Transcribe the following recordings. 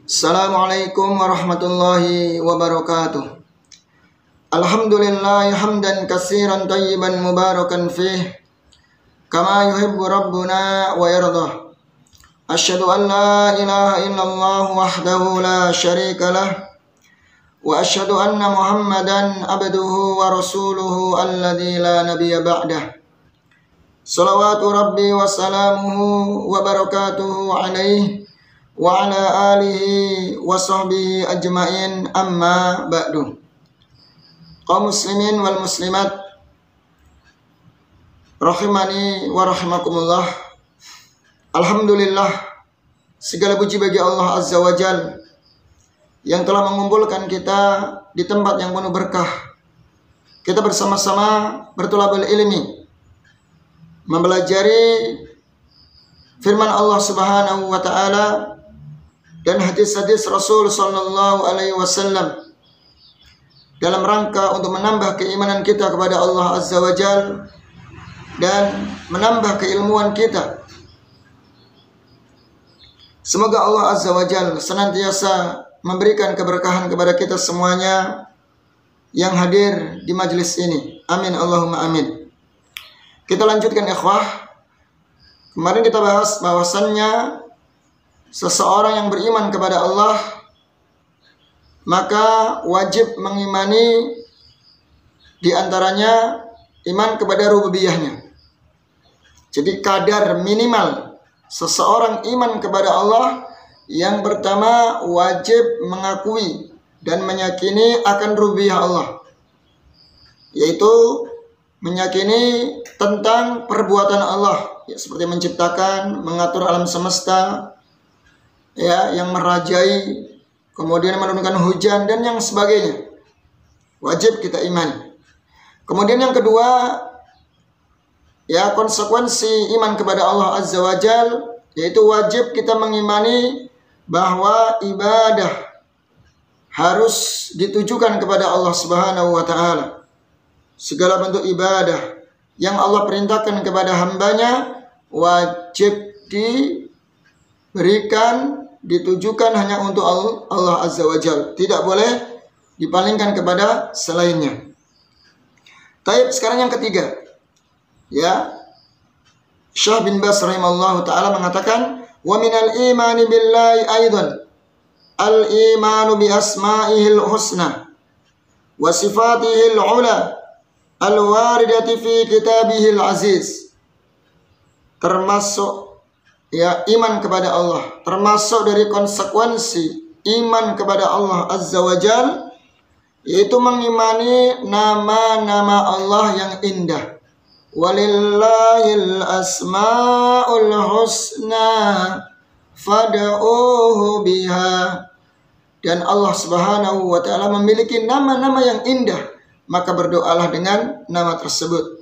Assalamualaikum warahmatullahi wabarakatuh. Alhamdulillah hamdan katsiran tayyiban mubarakan fih kama yuhibbu rabbuna wa yardah. Asyhadu an la ilaha illallah wahdahu la syarika lah wa asyhadu anna Muhammadan abduhu wa rasuluhu alladzi la nabiyya ba'dah. Salawatu rabbi wa salamuhu wa barakatuhu alaihi wa ala alihi wa sahbihi ajmain, amma ba'du. Kaum muslimin wal muslimat rahimani wa rahimakumullah. Alhamdulillah, segala puji bagi Allah Azza wa Jal yang telah mengumpulkan kita di tempat yang penuh berkah. Kita bersama-sama bertolabul ilmi, mempelajari firman Allah Subhanahu wa taala dan hadis-hadis Rasul sallallahu alaihi wasallam dalam rangka untuk menambah keimanan kita kepada Allah Azza wa Jal dan menambah keilmuan kita. Semoga Allah Azza wa Jal senantiasa memberikan keberkahan kepada kita semuanya yang hadir di majelis ini. Amin Allahumma amin. Kita lanjutkan ikhwah. Kemarin kita bahas bahwasannya seseorang yang beriman kepada Allah maka wajib mengimani di antaranya iman kepada rububiyahnya. Jadi kadar minimal seseorang iman kepada Allah, yang pertama wajib mengakui dan meyakini akan rububiyah Allah, yaitu meyakini tentang perbuatan Allah, ya, seperti menciptakan, mengatur alam semesta, ya, yang merajai, kemudian menurunkan hujan dan yang sebagainya. Wajib kita imani. Kemudian yang kedua, ya, konsekuensi iman kepada Allah Azza wa Jal, yaitu wajib kita mengimani bahwa ibadah harus ditujukan kepada Allah Subhanahu wa taala. Segala bentuk ibadah yang Allah perintahkan kepada hambanya wajib diberikan, ditujukan hanya untuk Allah Azza wa Jal. Tidak boleh dipalingkan kepada selainnya. Taib, sekarang yang ketiga. Ya, Syekh bin Baz rahimallahu ta'ala mengatakan, wa minal imani billahi aidan al-imanu bi asma'ihil husna wa sifatihil ula al-waridati fi kitabihil aziz. Termasuk, ya, iman kepada Allah, termasuk dari konsekuensi iman kepada Allah Azza wa Jal, yaitu mengimani nama-nama Allah yang indah. Walillahil asma'ul husna fad'uhu biha. Dan Allah Subhanahu wa taala memiliki nama-nama yang indah, maka berdoalah dengan nama tersebut.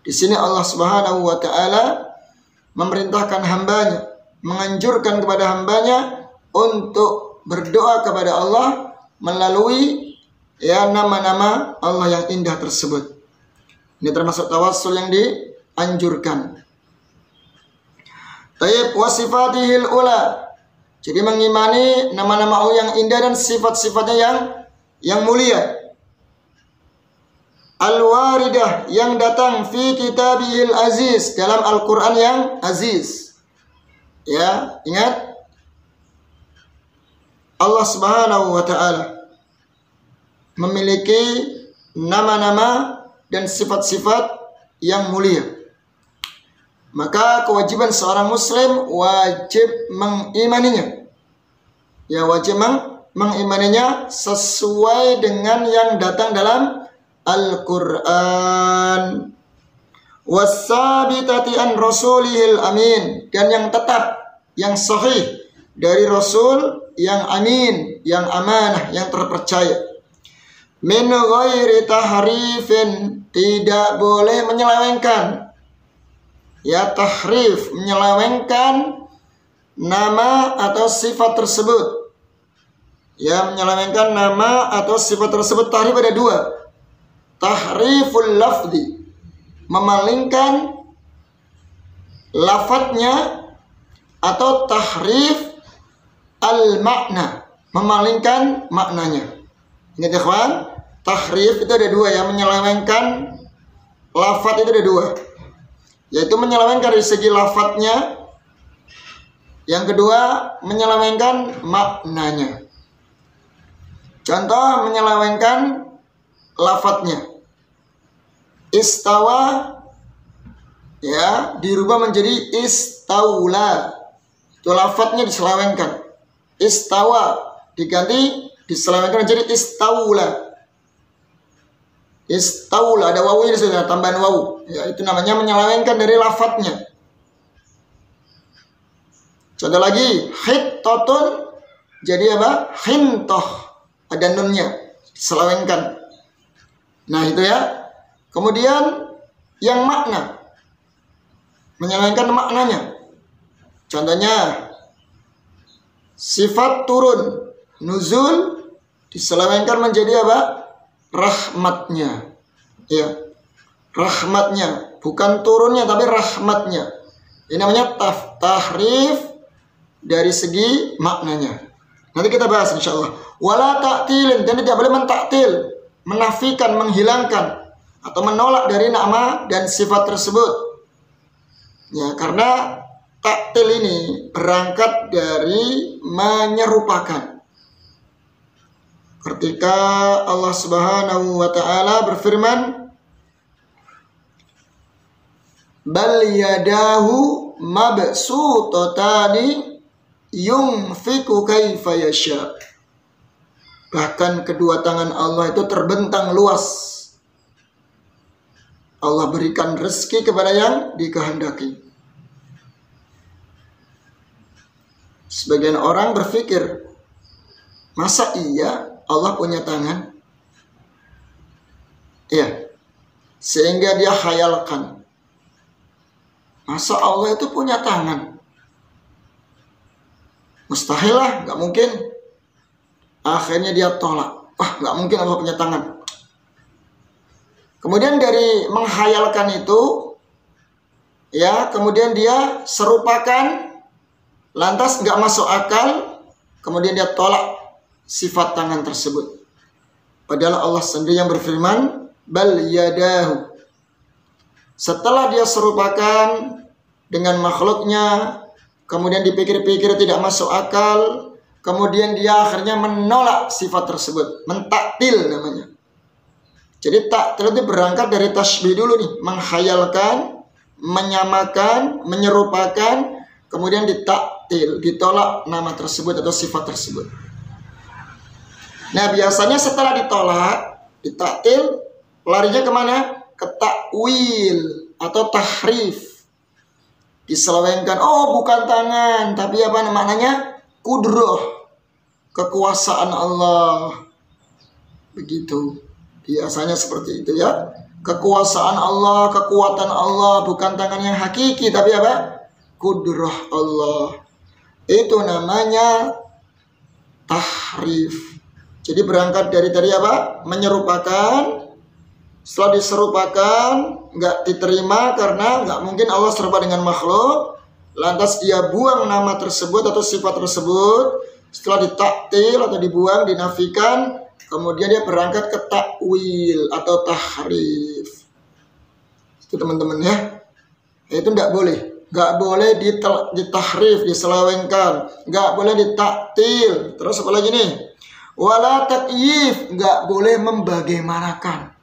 Di sini Allah Subhanahu wa taala memerintahkan hambanya, menganjurkan kepada hambanya untuk berdoa kepada Allah melalui, ya, nama-nama Allah yang indah tersebut. Ini termasuk tawassul yang dianjurkan. Tayyib, wasifatihil ula. Jadi mengimani nama-nama Allah yang indah dan sifat-sifatnya yang mulia. Al-waridah, yang datang fi kitabihil aziz, dalam Al-Quran yang aziz. Ya, ingat, Allah Subhanahu wa ta'ala memiliki nama-nama dan sifat-sifat yang mulia. Maka kewajiban seorang muslim wajib mengimaninya. Ya, wajib mengimaninya sesuai dengan yang datang dalam Al-Quran. Wasabitati an rasulihil amin, dan yang tetap, yang sahih dari Rasul yang amin, yang amanah, yang terpercaya. Min ghairi tahrifin, tidak boleh menyelewengkan. Ya, tahrif, menyelewengkan nama atau sifat tersebut. Ya, menyelewengkan nama atau sifat tersebut. Tahrif ada dua. Tahriful lafzi, memalingkan lafadznya, atau tahrif al-makna, memalingkan maknanya. Ingat ya kawan, tahrif itu ada dua ya, menyelewengkan lafadz itu ada dua, yaitu menyelewengkan dari segi lafadznya, yang kedua menyelewengkan maknanya. Contoh menyelewengkan lafadznya, istawa ya dirubah menjadi istaula, itu lafadznya diselewengkan. Istawa diganti diselewengkan menjadi istaula. Istaula ada wawu ini sudah, tambahan wawu ya, itu namanya menyelewengkan dari lafadznya. Contoh lagi, hittatun jadi apa? Hintoh, ada nunnya, diselewengkan. Nah itu ya. Kemudian yang makna, menyelewengkan maknanya. Contohnya sifat turun, nuzul, diselewengkan menjadi apa? Rahmatnya. Ya, rahmatnya, bukan turunnya tapi rahmatnya. Ini namanya tahrif dari segi maknanya. Nanti kita bahas insyaallah. Wala ta'tilin, dan tidak boleh mentaktil, menafikan, menghilangkan atau menolak dari nama dan sifat tersebut. Ya, karena taktil ini berangkat dari menyerupakan. Ketika Allah Subhanahu wa taala berfirman, bal yadahu mabsutatani yunfiqu kaifa yasha. Bahkan kedua tangan Allah itu terbentang luas. Allah berikan rezeki kepada yang dikehendaki. Sebagian orang berpikir, masa iya Allah punya tangan? Ya, sehingga dia khayalkan, masa Allah itu punya tangan? Mustahil lah, gak mungkin. Akhirnya dia tolak, wah gak mungkin Allah punya tangan. Kemudian dari menghayalkan itu, ya, kemudian dia serupakan, lantas gak masuk akal, kemudian dia tolak sifat tangan tersebut. Padahal Allah sendiri yang berfirman, bal yadahu. Setelah dia serupakan dengan makhluknya, kemudian dipikir-pikir tidak masuk akal, kemudian dia akhirnya menolak sifat tersebut, mentaktil namanya. Jadi taktil itu berangkat dari tasbih dulu nih, menghayalkan, menyamakan, menyerupakan, kemudian ditaktil, ditolak nama tersebut atau sifat tersebut. Nah biasanya setelah ditolak, ditaktil, larinya kemana? Ke takwil atau tahrif. Diselewengkan, oh bukan tangan, tapi apa namanya? Kudroh, kekuasaan Allah. Begitu. Biasanya seperti itu ya. Kekuasaan Allah, kekuatan Allah, bukan tangan yang hakiki, tapi apa? Kudroh Allah. Itu namanya tahrif. Jadi berangkat dari tadi apa? Menyerupakan. Setelah diserupakan, nggak diterima karena nggak mungkin Allah serupa dengan makhluk. Lantas dia buang nama tersebut atau sifat tersebut. Setelah ditaktil atau dibuang, dinafikan, kemudian dia berangkat ke takwil atau tahrif. Itu teman-teman ya. Itu nggak boleh. Nggak boleh ditahrif, diselewengkan. Nggak boleh ditaktil. Terus apa lagi nih? Wala takyif, nggak boleh membagaimanakan.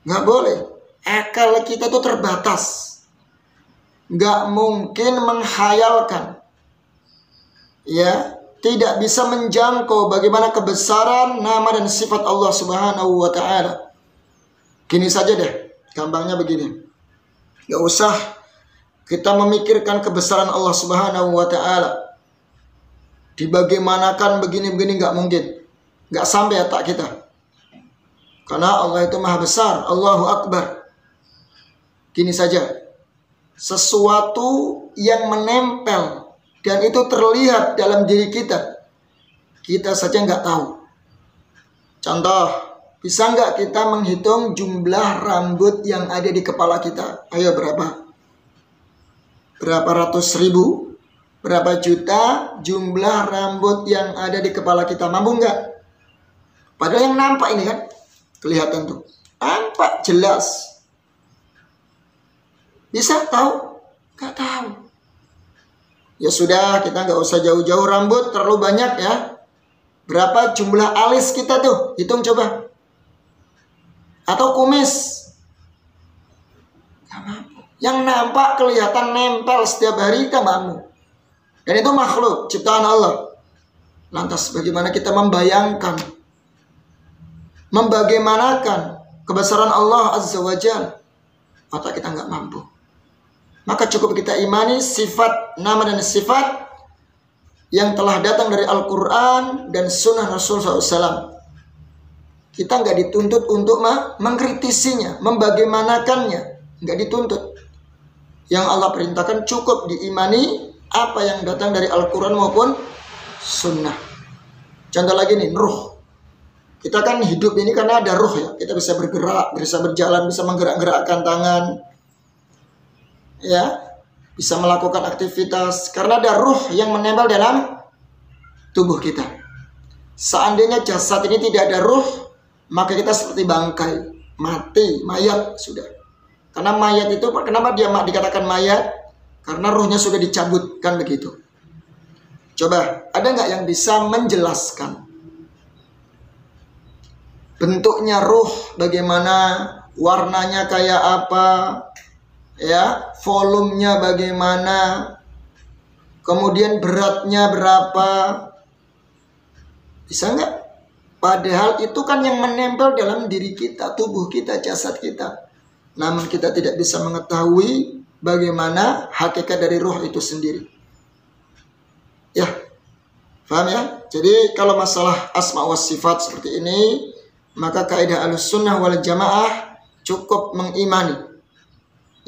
Nggak boleh. Akal kita tuh terbatas. Nggak mungkin menghayalkan. Ya, tidak bisa menjangkau bagaimana kebesaran nama dan sifat Allah Subhanahu wa taala. Gini saja deh, gampangnya begini. Nggak usah kita memikirkan kebesaran Allah Subhanahu wa taala. Dibagaimanakan begini-begini nggak mungkin. Nggak sampai otak kita. Karena Allah itu maha besar. Allahu Akbar. Gini saja. Sesuatu yang menempel dan itu terlihat dalam diri kita, kita saja nggak tahu. Contoh, bisa nggak kita menghitung jumlah rambut yang ada di kepala kita? Ayo berapa? Berapa ratus ribu? berapa juta jumlah rambut yang ada di kepala kita? Mampu nggak? Padahal yang nampak ini kan kelihatan tuh, nampak jelas. Bisa tahu? Nggak tahu. Ya sudah, kita nggak usah jauh-jauh rambut terlalu banyak ya. Berapa jumlah alis kita tuh? Hitung coba. Atau kumis? Nggak mampu. Yang nampak kelihatan nempel setiap hari kita mampu. Dan itu makhluk ciptaan Allah. Lantas bagaimana kita membayangkan, membagaimanakan kebesaran Allah Azza wa Jalla? Otak kita nggak mampu. Maka cukup kita imani sifat, nama dan sifat yang telah datang dari Al-Quran dan Sunnah Rasul SAW. Kita nggak dituntut untuk mengkritisinya, membagaimanakannya, nggak dituntut. Yang Allah perintahkan cukup diimani apa yang datang dari Al-Quran maupun Sunnah. Contoh lagi nih, ruh. Kita kan hidup ini karena ada ruh ya. Kita bisa bergerak, bisa berjalan, bisa menggerak-gerakkan tangan, ya, bisa melakukan aktivitas karena ada ruh yang menempel dalam tubuh kita. Seandainya jasad ini tidak ada ruh, maka kita seperti bangkai, mati, mayat sudah. Karena mayat itu, kenapa dia dikatakan mayat? Karena ruhnya sudah dicabutkan begitu. Coba, ada nggak yang bisa menjelaskan bentuknya ruh, bagaimana, warnanya kayak apa, ya, volumenya bagaimana, kemudian beratnya berapa? Bisa nggak? Padahal itu kan yang menempel dalam diri kita, tubuh kita, jasad kita. Namun kita tidak bisa mengetahui bagaimana hakikat dari ruh itu sendiri. Ya, paham ya? Jadi kalau masalah asma wa sifat seperti ini, maka kaidah Ahlussunnah wal Jamaah cukup mengimani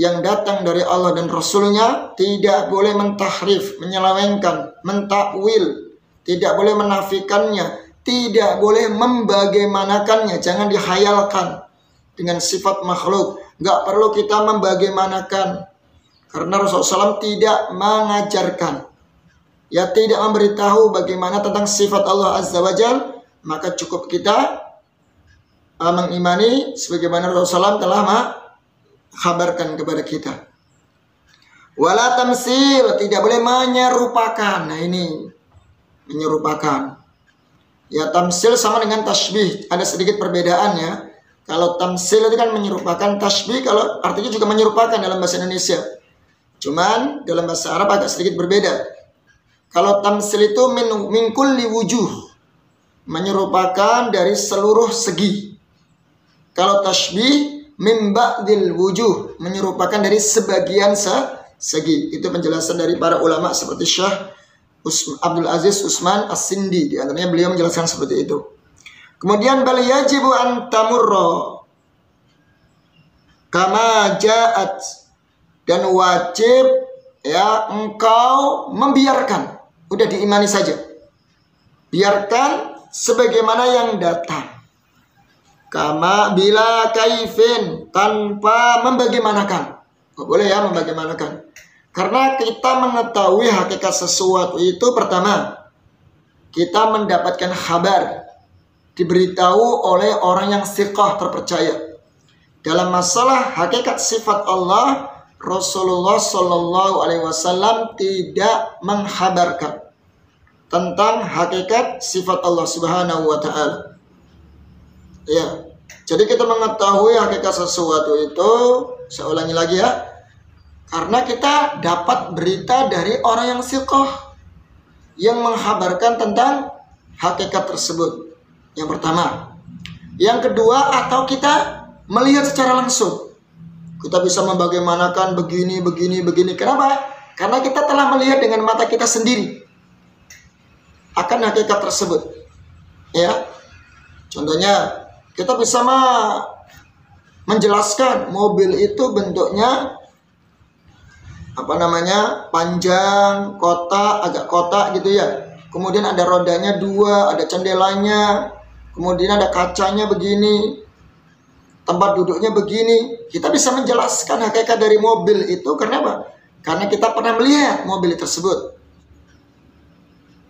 yang datang dari Allah dan Rasulnya, tidak boleh mentahrif, menyelewengkan, mentakwil, tidak boleh menafikannya, tidak boleh membagaimanakannya. Jangan dihayalkan dengan sifat makhluk. Nggak perlu kita membagaimanakan, karena Rasulullah SAW tidak mengajarkan, ya, tidak memberitahu bagaimana tentang sifat Allah Azza wa Jalla. Maka cukup kita mengimani sebagaimana Rasulullah SAW telah kabarkan kepada kita. Wala tamsil, tidak boleh menyerupakan. Nah ini menyerupakan. Ya, tamsil sama dengan tasbih, ada sedikit perbedaan ya. Kalau tamsil itu kan menyerupakan, tasbih kalau artinya juga menyerupakan dalam bahasa Indonesia. Cuman dalam bahasa Arab agak sedikit berbeda. Kalau tamsil itu min kulli wujuh, menyerupakan dari seluruh segi. Kalau tasbih min ba'dil wujuh, menyerupakan dari sebagian segi. Itu penjelasan dari para ulama seperti Syekh Abdul Aziz Utsman As-Sindi. Di antaranya beliau menjelaskan seperti itu. Kemudian bal yajibu an tamurra kama ja'at, dan wajib ya engkau membiarkan, udah diimani saja. Biarkan sebagaimana yang datang. Kama bila kaifin, tanpa membagaimanakan. Oh, boleh ya membagaimanakan. Karena kita mengetahui hakikat sesuatu itu pertama, kita mendapatkan kabar, diberitahu oleh orang yang thiqah, terpercaya. Dalam masalah hakikat sifat Allah, Rasulullah Shallallahu Alaihi Wasallam tidak menghabarkan tentang hakikat sifat Allah Subhanahu Wa Taala. Ya, jadi kita mengetahui hakikat sesuatu itu, saya ulangi lagi ya, karena kita dapat berita dari orang yang thiqah yang menghabarkan tentang hakikat tersebut. Yang pertama. Yang kedua, atau kita melihat secara langsung. Kita bisa membagaimanakan begini. Kenapa? Karena kita telah melihat dengan mata kita sendiri akan hakikat tersebut. Ya. Contohnya, kita bisa menjelaskan mobil itu bentuknya panjang, agak kotak gitu ya. Kemudian ada rodanya 2, ada jendelanya. Kemudian ada kacanya begini, tempat duduknya begini. Kita bisa menjelaskan hakikat dari mobil itu. Karena apa? Karena kita pernah melihat mobil tersebut.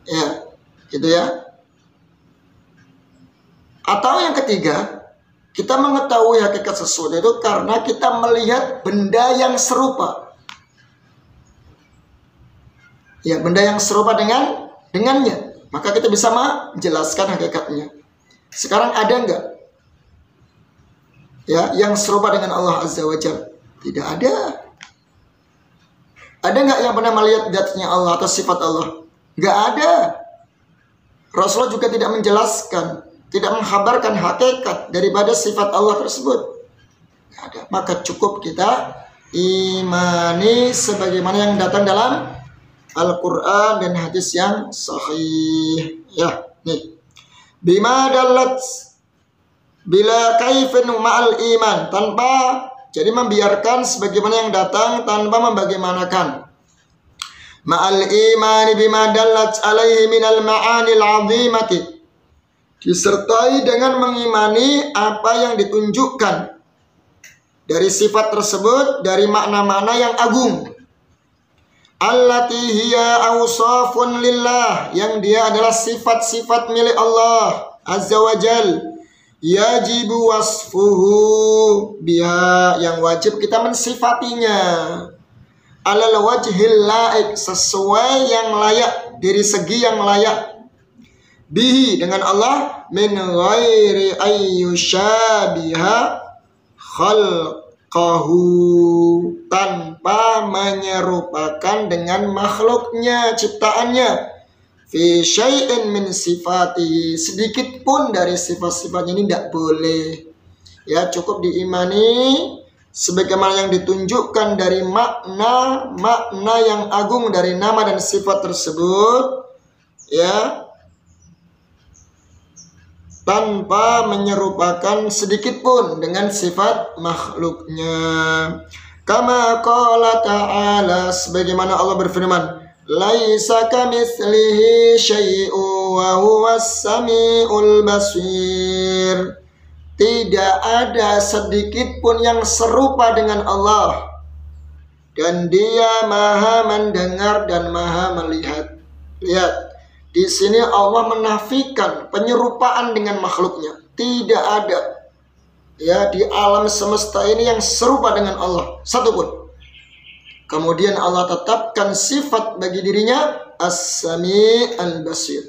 Ya, gitu ya. Atau yang ketiga, kita mengetahui hakikat sesuatu itu karena kita melihat benda yang serupa. Ya, benda yang serupa dengannya. Maka kita bisa menjelaskan hakikatnya. Sekarang ada enggak ya yang serupa dengan Allah Azza wa Jalla? Tidak ada. Ada enggak yang pernah melihat zatnya Allah atau sifat Allah? Enggak ada. Rasulullah juga tidak menjelaskan, tidak menghabarkan hakikat daripada sifat Allah tersebut. Enggak ada. Maka cukup kita imani sebagaimana yang datang dalam Al-Quran dan hadis yang sahih. Ya, nih. Bima dalat bila kaifin ma'al iman, tanpa jadi membiarkan sebagaimana yang datang tanpa membagaimanakan. Ma'al imani bima dalat alaihi minal ma'anil azimati, disertai dengan mengimani apa yang ditunjukkan dari sifat tersebut, dari makna-makna yang agung. Allati hiya awsafun lillah, yang dia adalah sifat-sifat milik Allah Azza wa Jal. Yajibu wasfuhu biha, yang wajib kita mensifatinya. Alal wajhil laik, sesuai yang layak, dari segi yang layak. Bihi, dengan Allah, min ghairi ayyushabiha khalqahu, tanpa menyerupakan dengan makhluknya, ciptaannya. Fi syai'in min sifatihi, sedikit pun dari sifat-sifatnya ini tidak boleh. Ya, cukup diimani sebagaimana yang ditunjukkan dari makna yang agung dari nama dan sifat tersebut, ya, tanpa menyerupakan sedikit pun dengan sifat makhluknya. Kama qala ta'ala, sebagaimana Allah berfirman, laisa kamitslihi syai'un wa huwas samiul basir. Tidak ada sedikit pun yang serupa dengan Allah, dan Dia Maha mendengar dan Maha melihat. Lihat, di sini Allah menafikan penyerupaan dengan makhluknya. Tidak ada ya di alam semesta ini yang serupa dengan Allah satupun. Kemudian Allah tetapkan sifat bagi dirinya As-Sami' Al-Basir.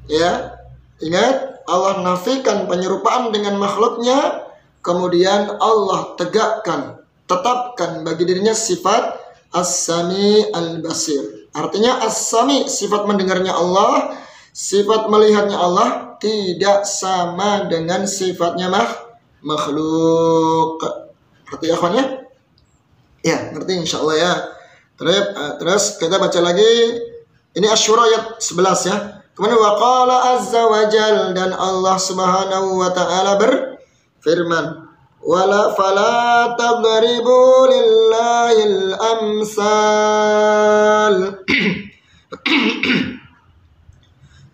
Ya, ingat, Allah nafikan penyerupaan dengan makhluknya, kemudian Allah tetapkan bagi dirinya sifat As-Sami' Al-Basir. Artinya As-Sami, sifat mendengarnya Allah, sifat melihatnya Allah tidak sama dengan sifatnya makhluk. Ngerti ya kawan ya? Ya, ngerti insyaallah ya. Terus kita baca lagi. Ini Asy-Syura ayat 11 ya. Kemudian waqala azza wa jal, dan Allah Subhanahu wa taala berfirman, wala fala tadribu lillahil amsal.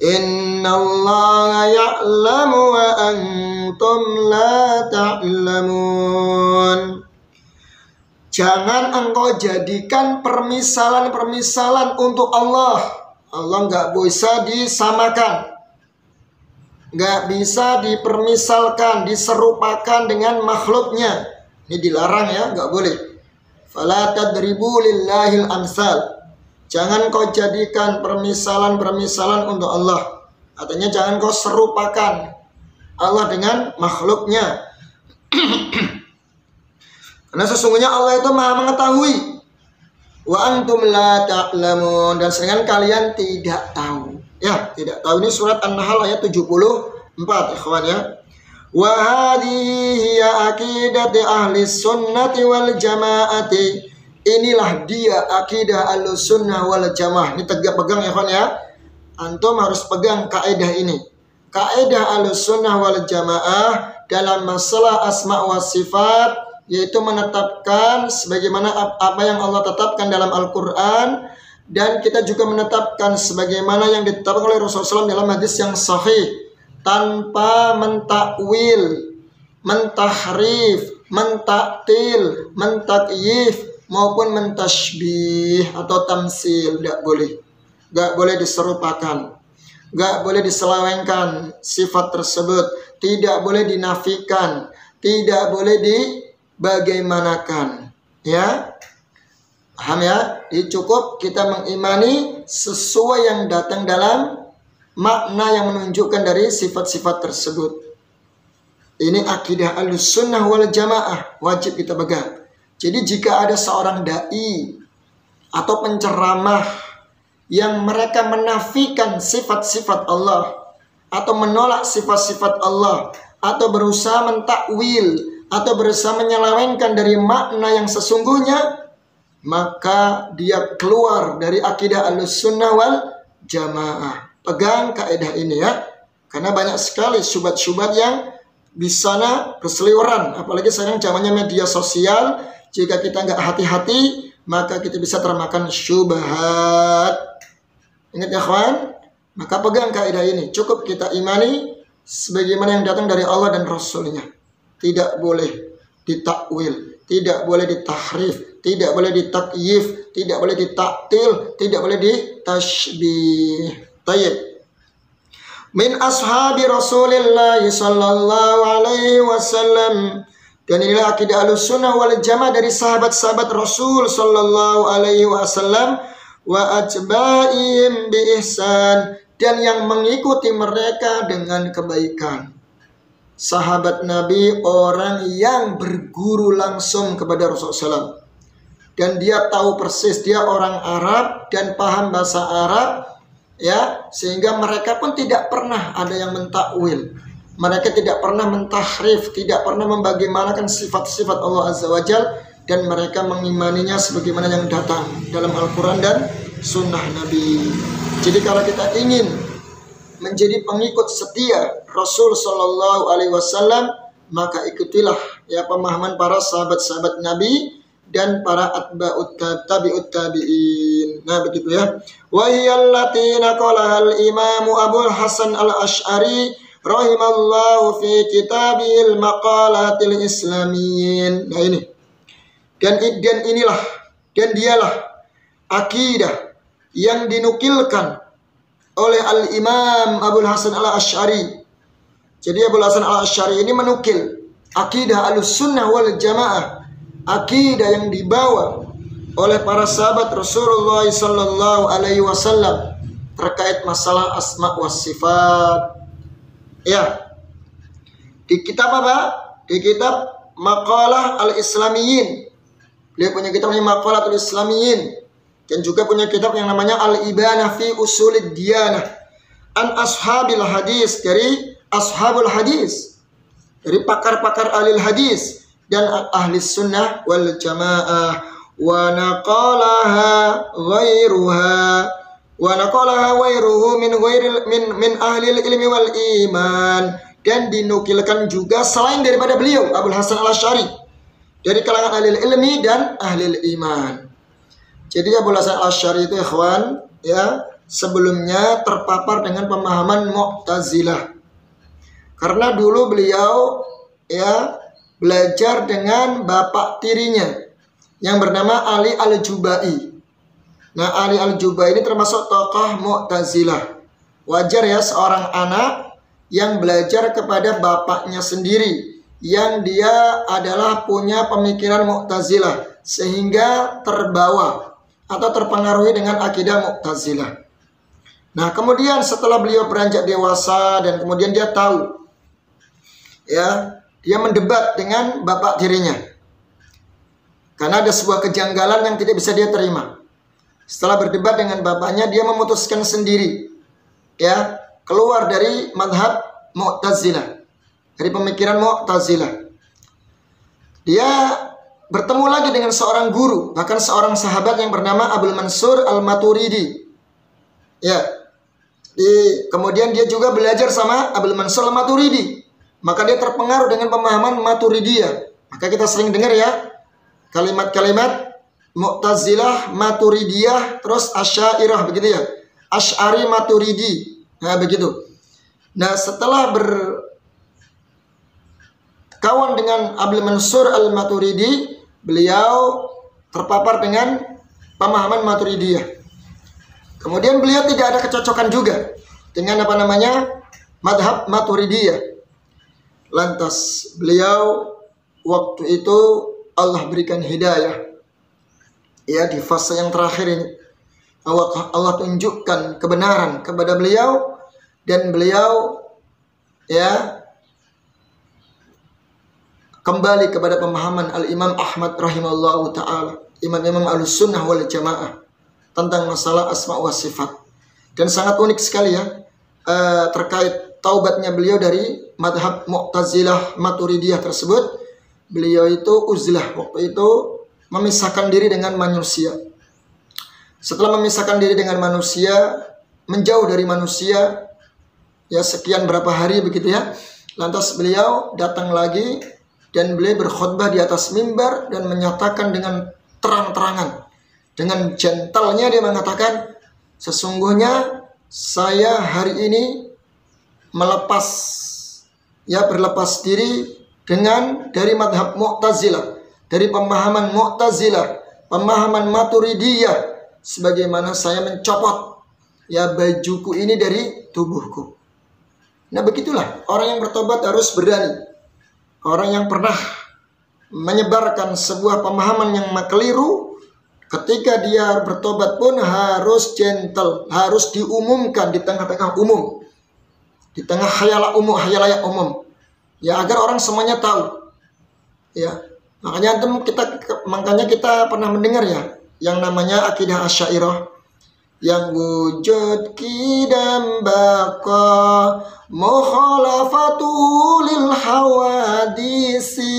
Innallaha ya'lamu wa antum la ta'lamun. Jangan engkau jadikan permisalan-permisalan untuk Allah. Allah nggak bisa disamakan, nggak bisa dipermisalkan, diserupakan dengan makhluknya. Ini dilarang ya, nggak boleh. Fala tadribu lillahil amsal. Jangan kau jadikan permisalan-permisalan untuk Allah. Artinya jangan kau serupakan Allah dengan makhluknya. Karena sesungguhnya Allah itu Maha mengetahui. Wa antum la ta'lamun, dan sedangkan kalian tidak tahu. Ya, tidak tahu. Ini surat An-Nahl ayat 74, ikhwan ya. Wa hadhihi hiya aqidati ahli sunnati wal jamaati. Inilah dia akidah Ahlussunnah wal Jamaah. Ini tegak pegang ya, ikhwan ya. Antum harus pegang kaidah ini. Kaidah Ahlussunnah wal Jamaah dalam masalah asma wa sifat, yaitu menetapkan sebagaimana apa yang Allah tetapkan dalam Al-Quran, dan kita juga menetapkan sebagaimana yang ditetapkan oleh Rasulullah SAW dalam hadis yang sahih, tanpa mentakwil, mentahrif, mentaktil, mentakyif maupun mentashbih atau tamsil. Tidak boleh. gak boleh diserupakan, gak boleh diselewengkan sifat tersebut, tidak boleh dinafikan, tidak boleh dibagaimanakan. Ya, paham ya? Cukup kita mengimani sesuai yang datang dalam makna yang menunjukkan dari sifat-sifat tersebut. Ini akidah Ahlussunnah wal Jamaah, wajib kita pegang. Jadi jika ada seorang dai atau penceramah yang mereka menafikan sifat-sifat Allah atau menolak sifat-sifat Allah atau berusaha mentakwil atau berusaha menyelewengkan dari makna yang sesungguhnya, maka dia keluar dari akidah Ahlussunnah wal Jamaah. Pegang kaidah ini ya, karena banyak sekali syubhat-syubhat yang di sana berseliweran, apalagi sekarang zamannya media sosial. Jika kita nggak hati-hati, maka kita bisa termakan syubhat. Ingat ya kawan, maka pegang kaidah ini. Cukup kita imani sebagaimana yang datang dari Allah dan Rasulnya. Tidak boleh ditakwil, tidak boleh ditahrif, tidak boleh ditakyif, tidak boleh ditaktil, tidak boleh ditashbih. Tayyib. Min ashabi Rasulillah sallallahu alaihi wasallam. Dan inilah akidah Ahlussunnah wal Jamaah dari sahabat-sahabat Rasul sallallahu alaihi wasallam wa atba'ihim bi ihsan, dan yang mengikuti mereka dengan kebaikan. Sahabat Nabi orang yang berguru langsung kepada Rasulullah SAW. Dan dia tahu persis, dia orang Arab dan paham bahasa Arab. Ya, sehingga mereka pun tidak pernah ada yang mentakwil. Mereka tidak pernah mentahrif, tidak pernah membagaimanakan sifat-sifat Allah Azza wa Jalla, dan mereka mengimaninya sebagaimana yang datang dalam Al-Quran dan Sunnah Nabi. Jadi kalau kita ingin menjadi pengikut setia Rasul Sallallahu Alaihi Wasallam, maka ikutilah ya pemahaman para sahabat-sahabat Nabi dan para atba'ut tabi'ut tabi'in. Nah begitu ya. Wa hiyallati naqalahal Imam Abul Hasan Al-Asy'ari rahimallahu fi kitabil maqalatil islamiyyin. Nah ini. Dan inilah dan dialah akidah yang dinukilkan oleh Al-Imam Abul Hasan Al-Asy'ari. Jadi Abul Hasan Al-Asy'ari ini menukil akidah Ahlussunnah wal Jamaah, akidah yang dibawa oleh para sahabat Rasulullah sallallahu alaihi wasallam terkait masalah asma wa sifat. Ya. Di kitab apa? Di kitab Maqalah Al-Islamiyyin. Beliau punya kitab namanya Maqalatul Islamiyyin, dan juga punya kitab yang namanya Al-Ibanah fi Usulid Diyanah an Ashabil Hadis, dari Ashabul Hadis, dari pakar-pakar ahli hadis dan ahli sunnah wal jamaah. Wa naqalaha ghairuhu min ahli ilmi wal iman, dan dinukilkan juga selain daripada beliau Abul Hasan Al-Asy'ari dari kalangan ahli ilmi dan ahli iman. Jadi Abul Hasan Al-Asy'ari itu ikhwan ya, sebelumnya terpapar dengan pemahaman Mu'tazilah. Karena dulu beliau ya belajar dengan bapak tirinya yang bernama Ali Al-Jubai. Nah, Ali Al-Jubai ini termasuk tokoh Mu'tazilah. Wajar ya seorang anak yang belajar kepada bapaknya sendiri, yang dia adalah punya pemikiran Mu'tazilah, sehingga terbawa atau terpengaruhi dengan akidah Mu'tazilah. Nah, kemudian setelah beliau beranjak dewasa dan kemudian dia tahu ya, dia mendebat dengan bapak tirinya karena ada sebuah kejanggalan yang tidak bisa dia terima. Setelah berdebat dengan bapaknya, dia memutuskan sendiri ya, keluar dari madhab Mu'tazilah, dari pemikiran Mu'tazilah. Dia bertemu lagi dengan seorang guru, bahkan seorang sahabat yang bernama Abul Mansur Al-Maturidi. Ya. Kemudian dia juga belajar sama Abul Mansur Al-Maturidi. Maka dia terpengaruh dengan pemahaman Maturidiyah. Maka kita sering dengar ya kalimat-kalimat Mu'tazilah, Maturidiyah, terus Asy'ariyah, begitu ya. Asy'ari Maturidi. Nah, begitu. Nah, setelah berkawan dengan Abul Mansur Al-Maturidi, beliau terpapar dengan pemahaman Maturidiyah. Kemudian beliau tidak ada kecocokan juga dengan madhab Maturidiyah. Lantas beliau waktu itu Allah berikan hidayah, ya, di fase yang terakhir ini Allah tunjukkan kebenaran kepada beliau, dan beliau, ya, kembali kepada pemahaman Al-Imam Ahmad rahimahullahu ta'ala, imam-imam Ahlussunnah wal Jamaah, tentang masalah asma wa sifat. Dan sangat unik sekali, ya, terkait taubatnya beliau dari madhab Mu'tazilah Maturidiyah tersebut. Beliau itu uzlah, waktu itu memisahkan diri dengan manusia. Setelah memisahkan diri dengan manusia, menjauh dari manusia, ya, sekian berapa hari begitu, ya. Lantas beliau datang lagi dan beliau berkhutbah di atas mimbar dan menyatakan dengan terang-terangan, dengan gentlenya dia mengatakan, sesungguhnya saya hari ini berlepas diri dari madhab Mu'tazilah, dari pemahaman Mu'tazilah, pemahaman Maturidiyah, sebagaimana saya mencopot, ya, bajuku ini dari tubuhku. Nah, begitulah orang yang bertobat harus berani. Orang yang pernah menyebarkan sebuah pemahaman yang keliru, ketika dia bertobat pun harus gentle, harus diumumkan di tengah-tengah umum, di tengah khayalayak umum, ya, agar orang semuanya tahu, ya. Makanya kita pernah mendengar, ya, yang namanya akidah Asy'ariyah, yang wujud kidam baqa mukhalafatu lil hawadisi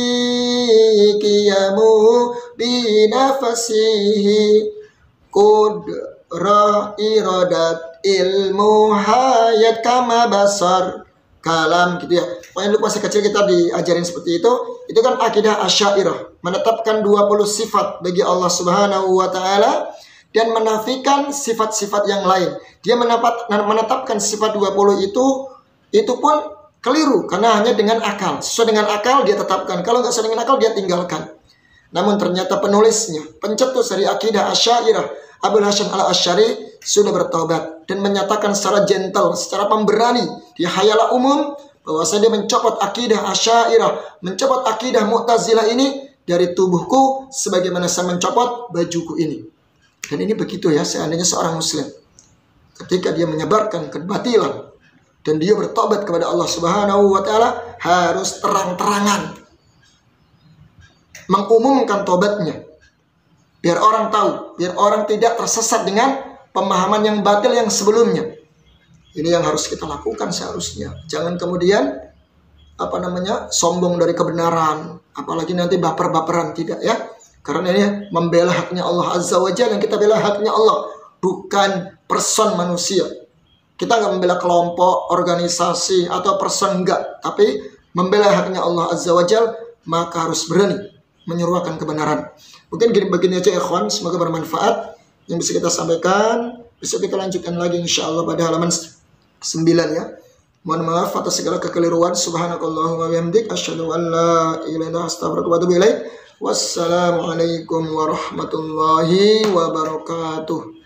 qiyamu binafsihi qudra iradat ilmu hayat kama basar kalam, gitu, ya. Pokoknya dulu pas kecil kita diajarin seperti itu kan akidah Asy'ariyah, menetapkan 20 sifat bagi Allah Subhanahu wa taala dan menafikan sifat-sifat yang lain. Dia menetapkan sifat 20 itu pun keliru, karena hanya dengan akal. Sesuai dengan akal dia tetapkan, kalau nggak sesuai dengan akal dia tinggalkan. Namun ternyata penulisnya, pencetus dari akidah Asy'ariyah, Abul Hasan Al-Asy'ari, sudah bertobat dan menyatakan secara gentle, secara pemberani di khayala umum, bahwasanya dia mencopot akidah Asy'ariyah, mencopot akidah Mu'tazilah ini dari tubuhku sebagaimana saya mencopot bajuku ini. Dan ini begitu, ya, seandainya seorang muslim ketika dia menyebarkan kebatilan dan dia bertobat kepada Allah Subhanahu wa taala, harus terang-terangan mengumumkan tobatnya, biar orang tahu, biar orang tidak tersesat dengan pemahaman yang batil yang sebelumnya. Ini yang harus kita lakukan seharusnya. Jangan kemudian sombong dari kebenaran, apalagi nanti baper-baperan, tidak, ya. Karena ini membela haknya Allah Azza wa Jalla, yang kita bela haknya Allah, bukan person manusia. Kita nggak membela kelompok, organisasi, atau person, enggak. Tapi membela haknya Allah Azza wa Jalla, maka harus berani menyeruakan kebenaran. Mungkin begini aja, ikhwan, semoga bermanfaat yang bisa kita sampaikan. Bisa kita lanjutkan lagi insya Allah pada halaman 9, ya. Mohon maaf atas segala kekeliruan. Subhanakallahumma wa bihamdik, asyhadu an la ilaha illa anta, astaghfiruka wa atubu ilaik. Wassalamualaikum warahmatullahi wabarakatuh.